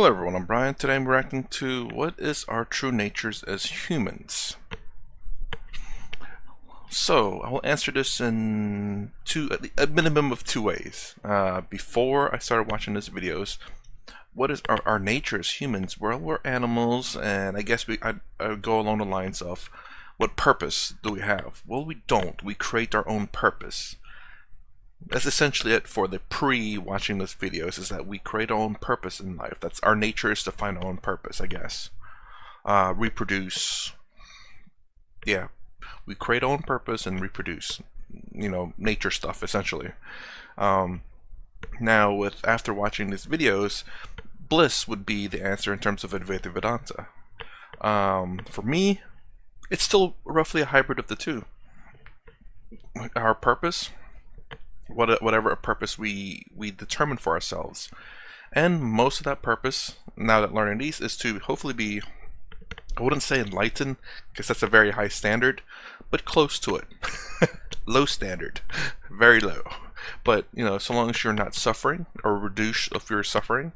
Hello everyone, I'm Brian. Today I'm reacting to what is our true natures as humans. So, I will answer this in a minimum of two ways. Before I started watching these videos, what is our nature as humans? Well, we're animals, and I guess I would go along the lines of, what purpose do we have? Well, we don't. We create our own purpose. That's essentially it for the pre-watching this videos, is that we create our own purpose in life. That's our nature, is to find our own purpose, I guess. Reproduce. Yeah, we create our own purpose and reproduce. You know, nature stuff, essentially. Now, after watching these videos, bliss would be the answer in terms of Advaita Vedanta. For me, it's still roughly a hybrid of the two. Our purpose, whatever a purpose we determine for ourselves, and most of that purpose, now that learning these, is to hopefully be, I wouldn't say enlightened because that's a very high standard, but close to it. Low standard, very low, but you know, so long as you're not suffering or reduce of your suffering,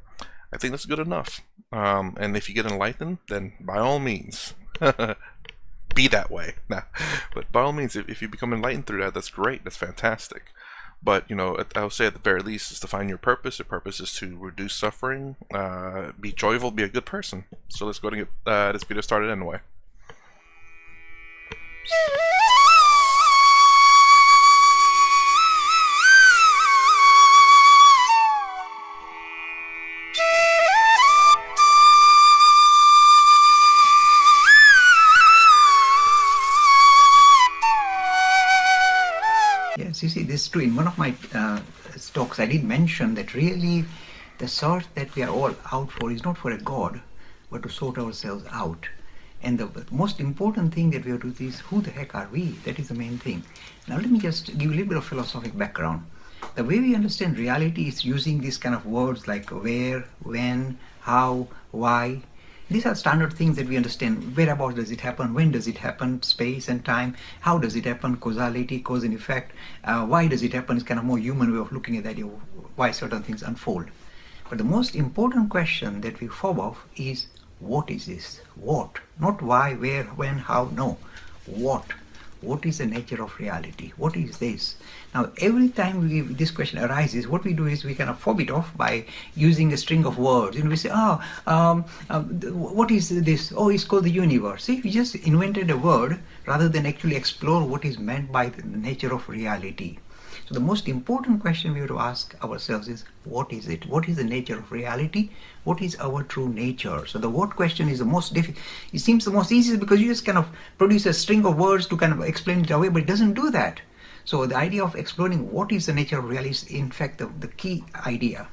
I think that's good enough. And if you get enlightened, then by all means be that way. Nah. But by all means, if you become enlightened through that, that's great, that's fantastic. But, you know, I'll say at the very least is to find your purpose. Your purpose is to reduce suffering, be joyful, be a good person. So let's go and get this video started anyway. Yes, you see, this is true. In one of my talks, I did mention that really the search that we are all out for is not for a God, but to sort ourselves out. And the most important thing that we have to do is, who the heck are we? That is the main thing. Now let me just give a little bit of philosophic background. The way we understand reality is using these kind of words like where, when, how, why. These are standard things that we understand. Whereabouts does it happen? When does it happen? Space and time. How does it happen? Causality, cause and effect. Why does it happen? It's kind of more human way of looking at the idea of why certain things unfold. But the most important question that we fob off is, what is this? What? Not why, where, when, how. No. What? What is the nature of reality? What is this? Now, every time this question arises, what we do is we kind of fob it off by using a string of words. And we say, what is this? Oh, it's called the universe. See, we just invented a word rather than actually explore what is meant by the nature of reality. So the most important question we have to ask ourselves is, what is it? What is the nature of reality? What is our true nature? So the what question is the most difficult. It seems the most easiest because you just kind of produce a string of words to kind of explain it away, but it doesn't do that. So the idea of exploring what is the nature of reality is in fact the key idea.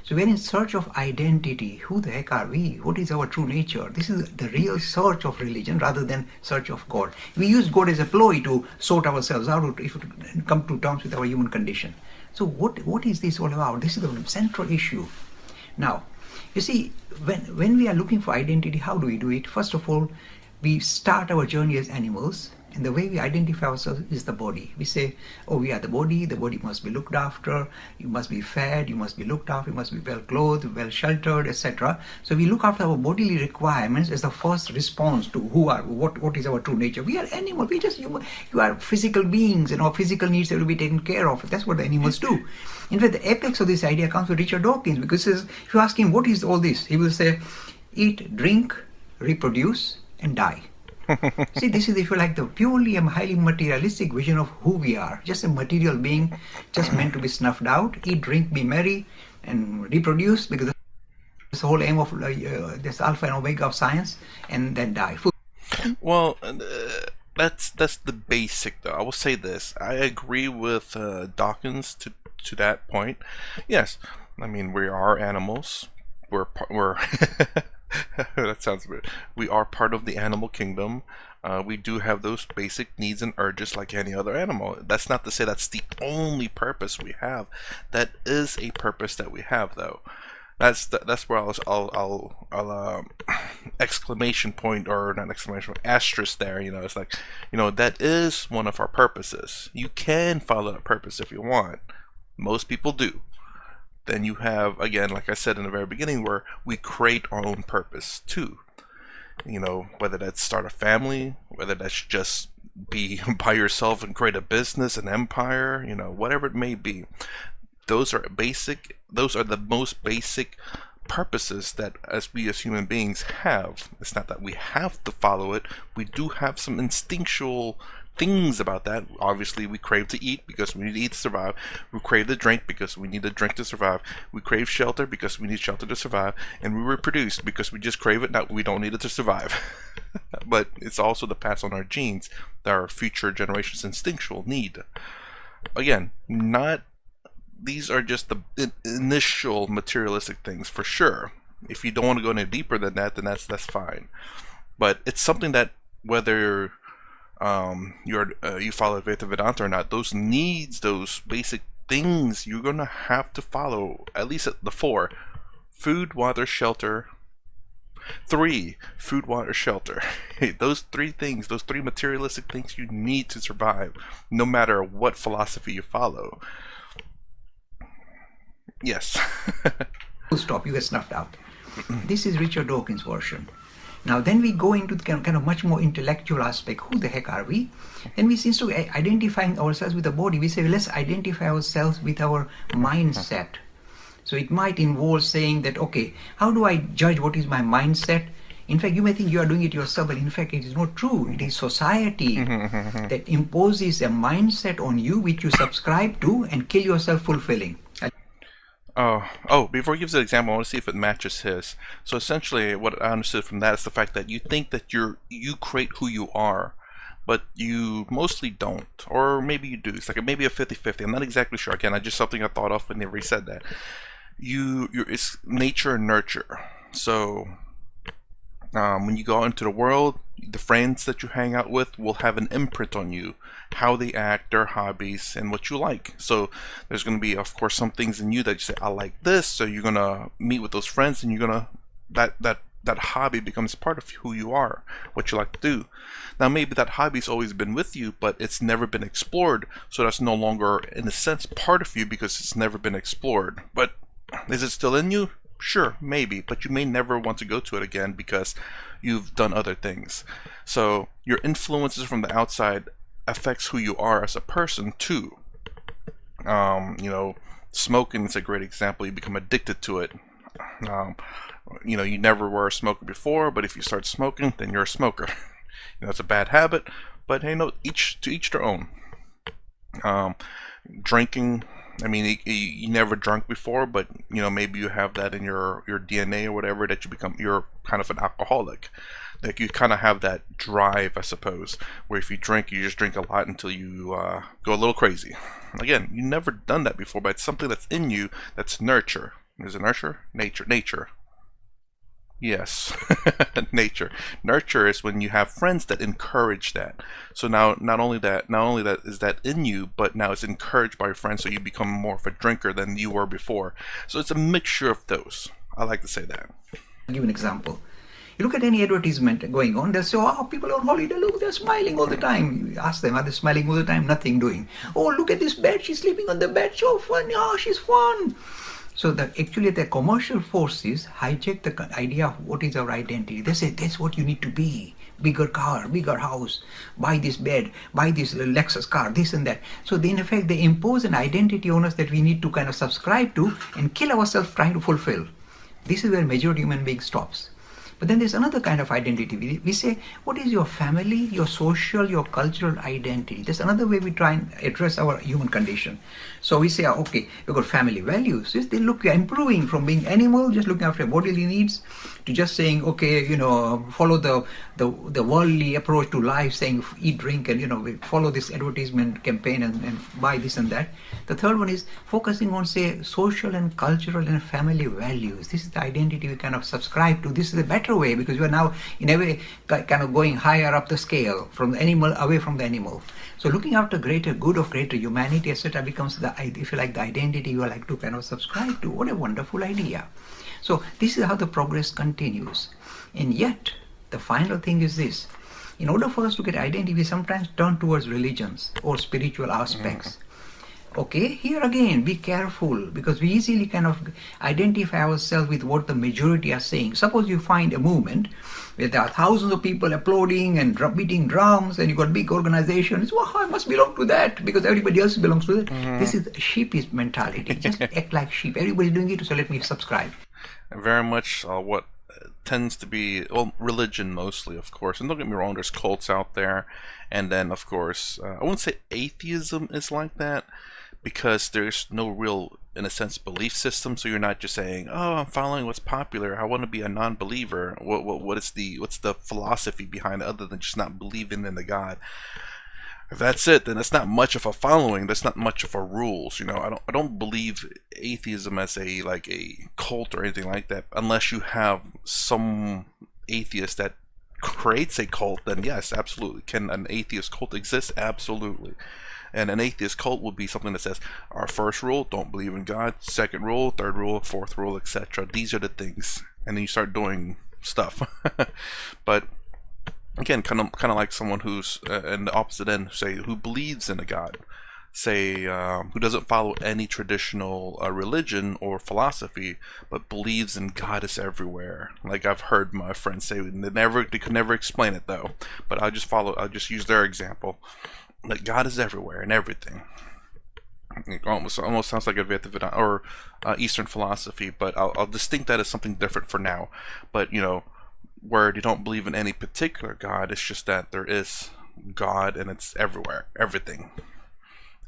So we're in search of identity. Who the heck are we? What is our true nature? This is the real search of religion rather than search of God. We use God as a ploy to sort ourselves out, if we come to terms with our human condition. So what is this all about? This is the central issue. Now, you see, when we are looking for identity, how do we do it? First of all, we start our journey as animals. And the way we identify ourselves is the body. We say, oh, we are the body must be looked after, you must be fed, you must be looked after, you must be well clothed, well sheltered, etc. So we look after our bodily requirements as the first response to what is our true nature. We are animals, we just human. You are physical beings, and our physical needs have to be taken care of. That's what the animals do. In fact, the apex of this idea comes from Richard Dawkins, because if you ask him, what is all this? He will say, eat, drink, reproduce, and die. See, this is, if you like, the purely and highly materialistic vision of who we are. Just a material being, just meant to be snuffed out, eat, drink, be merry, and reproduce, because that's the whole aim of this alpha and omega of science, and then die. Well, that's the basic, though. I will say this. I agree with Dawkins to that point. Yes, I mean, we are animals. We're that sounds weird. We are part of the animal kingdom. We do have those basic needs and urges like any other animal. That's not to say that's the only purpose we have. That is a purpose that we have, though. That's where I'll exclamation point, or not exclamation point, asterisk there. You know, it's like, you know, that is one of our purposes. You can follow that purpose if you want. Most people do. then you have, again, like I said in the very beginning, where we create our own purpose too. Whether that's start a family, whether that's just be by yourself and create a business, an empire, whatever it may be. Those are the most basic purposes that we as human beings have. It's not that we have to follow it. We do have some instinctual things about that. Obviously, we crave to eat because we need to eat to survive. We crave to drink because we need to drink to survive. We crave shelter because we need shelter to survive. And we reproduce because we just crave it. Now we don't need it to survive. But it's also to pass on our genes that our future generations instinctual need. Again, these are just the initial materialistic things for sure. If you don't want to go any deeper than that, then that's fine. But it's something that whether you follow Advaita Vedanta or not, those needs, those basic things, you're gonna have to follow at least the 4: food, water, shelter. 3: food, water, shelter. Those 3 things, those 3 materialistic things you need to survive, no matter what philosophy you follow. Yes. Full stop, you get snuffed out. This is Richard Dawkins' version. Now then we go into the kind of much more intellectual aspect. Who the heck are we? Then we seem to identifying ourselves with the body. We say, let's identify ourselves with our mindset. So it might involve saying that, okay, how do I judge what is my mindset? In fact, you may think you are doing it yourself, but in fact, it is not true. It is society that imposes a mindset on you which you subscribe to and kill yourself fulfilling. Before he gives an example, I want to see if it matches his. So essentially, what I understood from that is the fact that you think that you create who you are, but you mostly don't. Or maybe you do. It's like maybe a 50-50. I'm not exactly sure. Again, I just something I thought of whenever he said that. It's nature and nurture. So when you go into the world, the friends that you hang out with will have an imprint on you, how they act, their hobbies, and what you like. So there's going to be, of course, some things in you that you say, I like this. So you're going to meet with those friends, and you're going to that hobby becomes part of who you are, what you like to do. Now maybe that hobby's always been with you, but it's never been explored, so that's no longer, in a sense, part of you because it's never been explored. But is it still in you? Sure, maybe, but you may never want to go to it again because you've done other things. So your influences from the outside affects who you are as a person too. Smoking is a great example. You become addicted to it. You never were a smoker before, but if you start smoking, then you're a smoker. It's a bad habit, but hey, each to each their own. Drinking, I mean, you never drunk before, but maybe you have that in your DNA or whatever, that you're kind of an alcoholic. Like you kind of have that drive, I suppose, where if you drink, you just drink a lot until you go a little crazy. Again, you never done that before, but it's something that's in you. That's nurture. Is it nurture? Nature. Yes, nature. Nurture is when you have friends that encourage that. So now, not only that is that in you, but now it's encouraged by your friends, so you become more of a drinker than you were before. So it's a mixture of those. I like to say that. I'll give you an example. You look at any advertisement going on, they'll say, oh, people on holiday, look, they're smiling all the time. You ask them, are they smiling all the time? Nothing doing. Oh, look at this bed, she's sleeping on the bed, so fun, oh, she's fun. So that actually the commercial forces hijack the idea of what is our identity. They say, that's what you need to be. Bigger car, bigger house, buy this bed, buy this Lexus car, this and that. So they, in effect, they impose an identity on us that we need to kind of subscribe to and kill ourselves trying to fulfill. This is where majority human being stops. But then there's another kind of identity. We say, what is your family, your social, your cultural identity? That's another way we try and address our human condition. So we say, okay, we've got family values. Yes, they look, you're improving from being animal, just looking after bodily needs, to just saying, okay, follow the worldly approach to life, saying eat, drink, and we follow this advertisement campaign and buy this and that. The third one is focusing on, say, social and cultural and family values. This is the identity we kind of subscribe to. This is a better way because we are now, in a way, kind of going higher up the scale from the animal, away from the animal. So looking after greater good of greater humanity, etc., becomes the, if you like, the identity you like to kind of subscribe to. What a wonderful idea. So this is how the progress continues. And yet, the final thing is this. In order for us to get identity, we sometimes turn towards religions or spiritual aspects. Okay, here again, be careful because we easily kind of identify ourselves with what the majority are saying. Suppose you find a movement where there are thousands of people applauding and beating drums, and you got big organizations. Well, I must belong to that because everybody else belongs to that. Hmm. This is sheepish mentality. Just act like sheep. Everybody's doing it, so let me subscribe. Very much what tends to be, well, religion mostly, of course. And don't get me wrong, there's cults out there. And then, of course, I wouldn't say atheism is like that because there's no real, in a sense, belief system. So you're not just saying, "Oh, I'm following what's popular. I want to be a non-believer." What's the philosophy behind it other than just not believing in the God? If that's it, then it's not much of a following. That's not much of a rules. I don't believe atheism as a like a cult or anything like that. Unless you have some atheist that creates a cult, then yes, absolutely. Can an atheist cult exist? Absolutely. And an atheist cult would be something that says our first rule: don't believe in God. Second rule, third rule, fourth rule, etc. These are the things, and then you start doing stuff. But again, kind of like someone who's in the opposite end, say who believes in a god, say who doesn't follow any traditional religion or philosophy, but believes in God is everywhere. Like I've heard my friends say, they could never explain it though. But I'll just use their example. Like God is everywhere and everything. It almost sounds like Advaita Vedanta or Eastern philosophy, but I'll distinct that as something different for now. But where you don't believe in any particular God, it's just that there is God and it's everywhere, everything.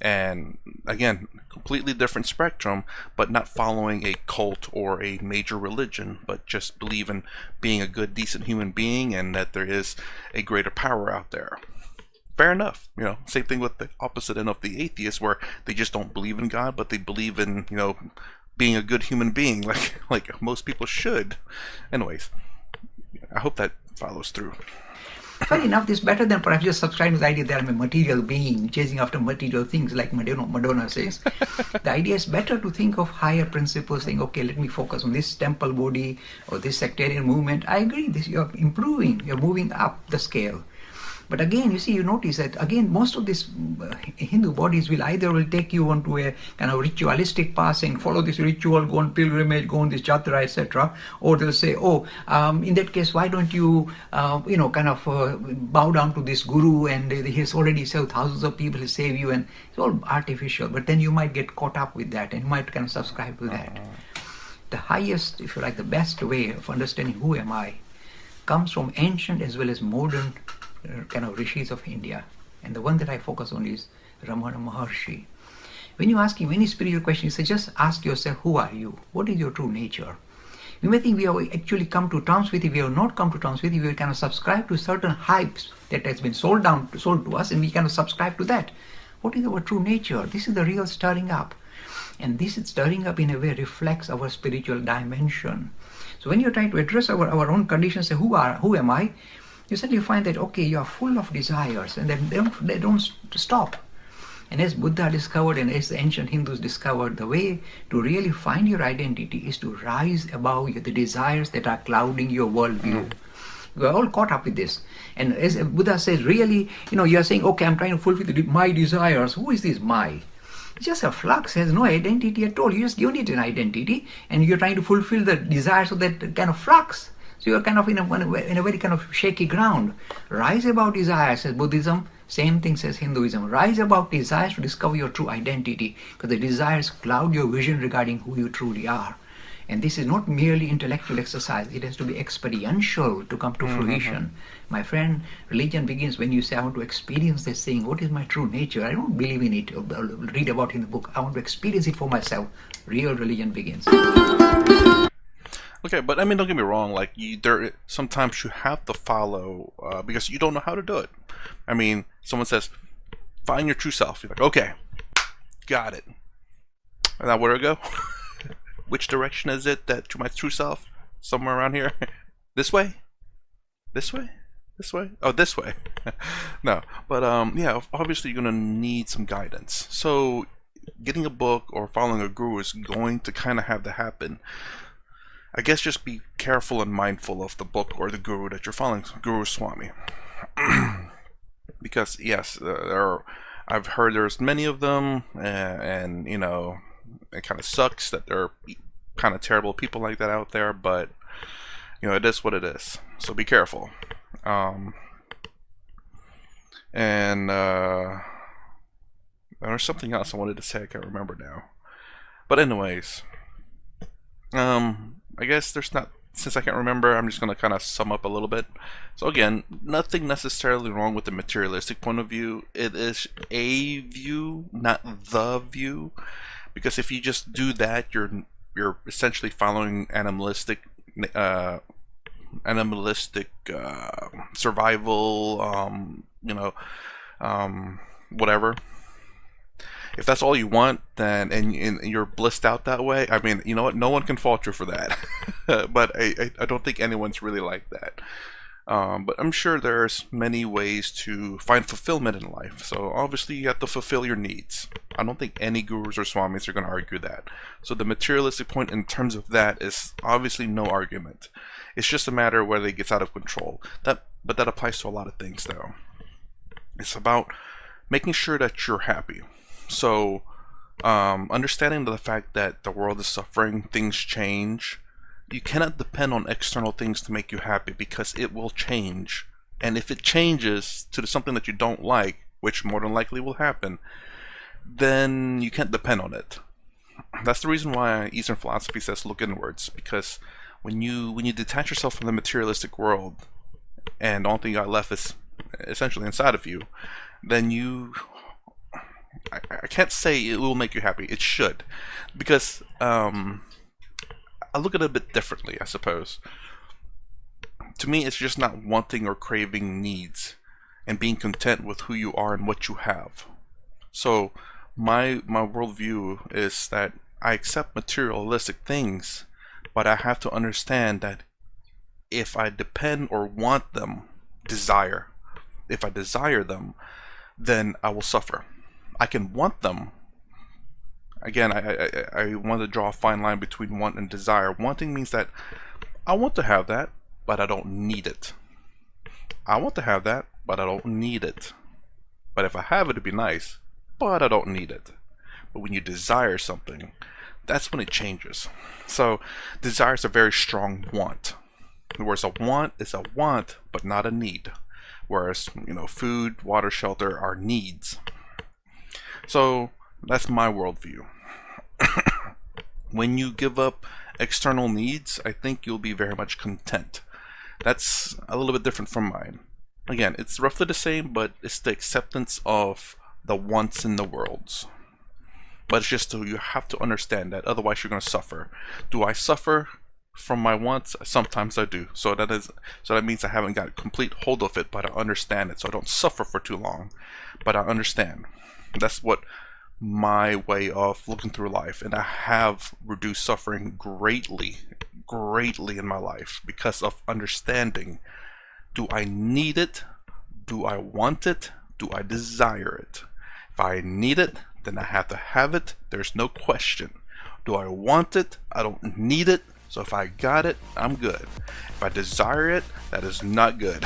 And again, completely different spectrum, but not following a cult or a major religion, but just believe in being a good, decent human being and that there is a greater power out there. Fair enough. Same thing with the opposite end of the atheist, where they just don't believe in God, but they believe in, being a good human being, like most people should. Anyways, I hope that follows through. Fair enough, this is better than perhaps just subscribing to the idea that I'm a material being, chasing after material things like Madonna says. The idea is better to think of higher principles, saying, okay, let me focus on this temple body or this sectarian movement. I agree, you're improving, you're moving up the scale. But again, you notice that again, most of these Hindu bodies will take you onto a kind of ritualistic path, saying follow this ritual, go on pilgrimage, go on this jatra, etc. Or they'll say, in that case, why don't you, bow down to this guru, and he has already saved thousands of people, he save you, and it's all artificial. But then you might get caught up with that, and you might kind of subscribe to that. The highest, if you like, the best way of understanding who am I comes from ancient as well as modern kind of rishis of India. And the one that I focus on is Ramana Maharshi. When you ask him any spiritual question, he says, just ask yourself, who are you? What is your true nature? You may think we have actually come to terms with it. We have not come to terms with it. We kind of subscribe to certain hypes that has been sold to us, and we kind of subscribe to that. What is our true nature? This is the real stirring up. And this stirring up in a way reflects our spiritual dimension. So when you're trying to address our own conditions, say, who am I? You suddenly find that, okay, you are full of desires, and then they don't stop. And as Buddha discovered, and as the ancient Hindus discovered, the way to really find your identity is to rise above the desires that are clouding your worldview. We are all caught up with this. And as Buddha says, really, you are saying, okay, I'm trying to fulfill my desires. Who is this my? It's just a flux, has no identity at all. You just given it an identity, and you're trying to fulfill the desires of that kind of flux. So you're kind of in a very kind of shaky ground. Rise above desires, says Buddhism. Same thing says Hinduism. Rise above desires to discover your true identity, because the desires cloud your vision regarding who you truly are. And this is not merely intellectual exercise. It has to be experiential to come to fruition. My friend, religion begins when you say, I want to experience this thing. What is my true nature? I don't believe in it or read about it in the book. I want to experience it for myself. Real religion begins. Okay, but I mean, don't get me wrong. Like, sometimes you have to follow because you don't know how to do it. I mean, someone says, "Find your true self." You're like, "Okay, got it." And now where do I go? Which direction is it to my true self? Somewhere around here. This way? This way? This way? Oh, this way. No, but yeah, obviously you're gonna need some guidance. So, getting a book or following a guru is going to kind of have to happen. I guess just be careful and mindful of the book or the guru that you're following, Guru Swami. Because yes, there are I've heard there's many of them, and you know, it kind of sucks that there are kind of terrible people like that out there, but you know, it is what it is. So be careful. Um, and There's something else I wanted to say. I can't remember now. But anyways, I guess there's not. Since I can't remember, I'm just going to kind of sum up a little bit. So again, nothing necessarily wrong with the materialistic point of view. It is a view, not the view, because if you just do that, you're essentially following animalistic survival. Whatever. If that's all you want, then and you're blissed out that way, I mean, you know what? No one can fault you for that. But I don't think anyone's really like that. But I'm sure there's many ways to find fulfillment in life. So obviously you have to fulfill your needs. I don't think any gurus or swamis are going to argue that. So the materialistic point in terms of that is obviously no argument. It's just a matter of whether it gets out of control. But that applies to a lot of things, though. It's about making sure that you're happy. So, understanding the fact that the world is suffering, things change. You cannot depend on external things to make you happy because it will change. And if it changes to something that you don't like, which more than likely will happen, then you can't depend on it. That's the reason why Eastern philosophy says look inwards, because when you detach yourself from the materialistic world and the only thing you got left is essentially inside of you, then I can't say it will make you happy. It should, because I look at it a bit differently, I suppose. To me, it's just not wanting or craving needs, and being content with who you are and what you have. So my worldview is that I accept materialistic things, but I have to understand that if I depend or want them, if I desire them, then I will suffer. I can want them. Again, I want to draw a fine line between want and desire. Wanting means that I want to have that, but I don't need it. I want to have that, but I don't need it. But if I have it, it'd be nice, but I don't need it. But when you desire something, that's when it changes. So desire is a very strong want. Whereas a want is a want, but not a need. Whereas, food, water, shelter are needs. So that's my worldview. When you give up external needs, I think you'll be very much content. That's a little bit different from mine. Again, it's roughly the same, but it's the acceptance of the wants in the worlds. But it's just so you have to understand that, otherwise you're going to suffer. Do I suffer from my wants? Sometimes I do. So that means I haven't got complete hold of it, but I understand it. So I don't suffer for too long, but I understand. That's what my way of looking through life, and I have reduced suffering greatly in my life because of understanding. Do I need it? Do I want it? Do I desire it? If I need it, then I have to have it. There's no question. Do I want it? I don't need it. So if I got it, I'm good. If I desire it, that is not good.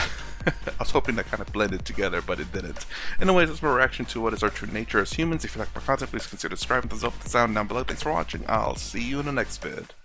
I was hoping that kind of blended together, but it didn't. Anyways, that's my reaction to what is our true nature as humans. If you like my content, please consider subscribing, thumbs up, the sound down below. Thanks for watching. I'll see you in the next vid.